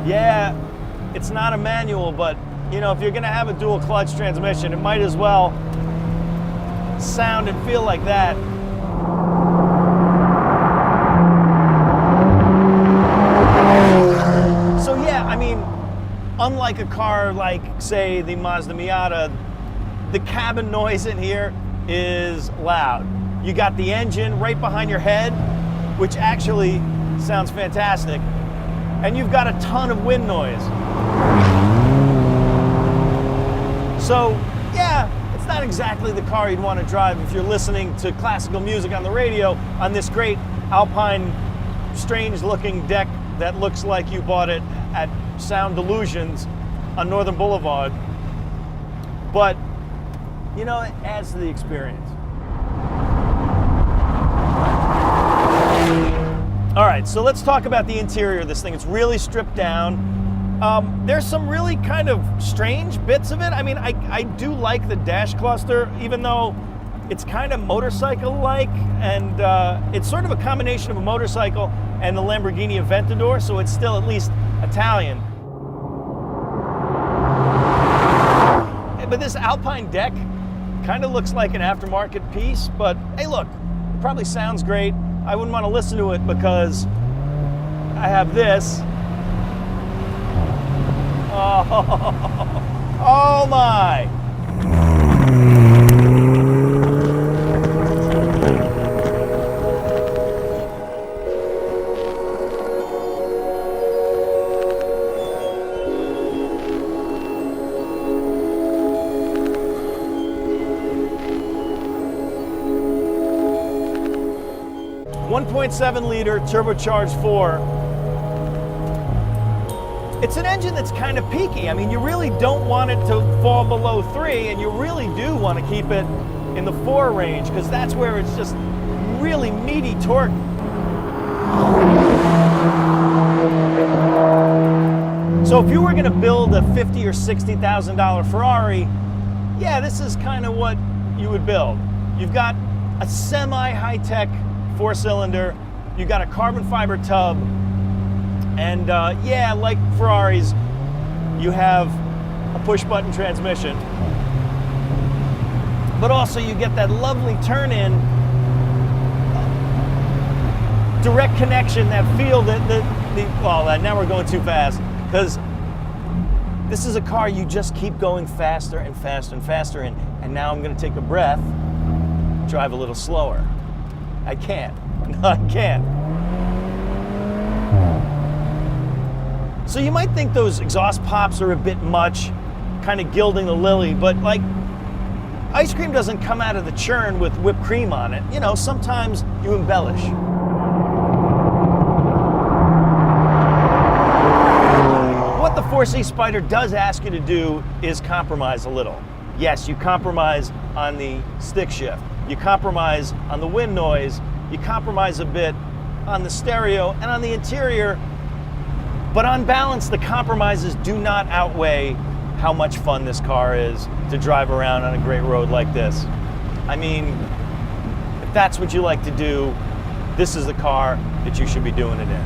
Yeah, it's not a manual, but you know, if you're gonna have a dual clutch transmission, it might as well sound and feel like that. So yeah, I mean, unlike a car like, say, the Mazda Miata, the cabin noise in here is loud. You got the engine right behind your head, which actually sounds fantastic. And you've got a ton of wind noise. So, yeah, it's not exactly the car you'd want to drive if you're listening to classical music on the radio on this great Alpine, strange-looking deck that looks like you bought it at Sound Delusions on Northern Boulevard. But, you know, it adds to the experience. All right, so let's talk about the interior of this thing. It's really stripped down. There's some really kind of strange bits of it. I mean, I do like the dash cluster, even though it's kind of motorcycle-like, and it's sort of a combination of a motorcycle and the Lamborghini Aventador, so it's still at least Italian. But this Alpine deck kind of looks like an aftermarket piece, but hey, look, it probably sounds great. I wouldn't want to listen to it because I have this. Oh my! 1.7 liter turbocharged 4. It's an engine that's kind of peaky. I mean, you really don't want it to fall below 3, and you really do want to keep it in the 4 range, because that's where it's just really meaty torque. So if you were going to build a $50,000 or $60,000 Ferrari, yeah, this is kind of what you would build. You've got a semi-high-tech 4-cylinder, you've got a carbon fiber tub, and yeah, like Ferraris, you have a push-button transmission. But also you get that lovely turn-in, direct connection, that feel, well, now we're going too fast, because this is a car you just keep going faster and faster and faster in, and now I'm going to take a breath, drive a little slower. I can't. No, I can't. So you might think those exhaust pops are a bit much, kind of gilding the lily, but like, ice cream doesn't come out of the churn with whipped cream on it. You know, sometimes you embellish. What the 4C Spider does ask you to do is compromise a little. Yes, you compromise on the stick shift. You compromise on the wind noise, you compromise a bit on the stereo and on the interior, but on balance, the compromises do not outweigh how much fun this car is to drive around on a great road like this. I mean, if that's what you like to do, this is the car that you should be doing it in.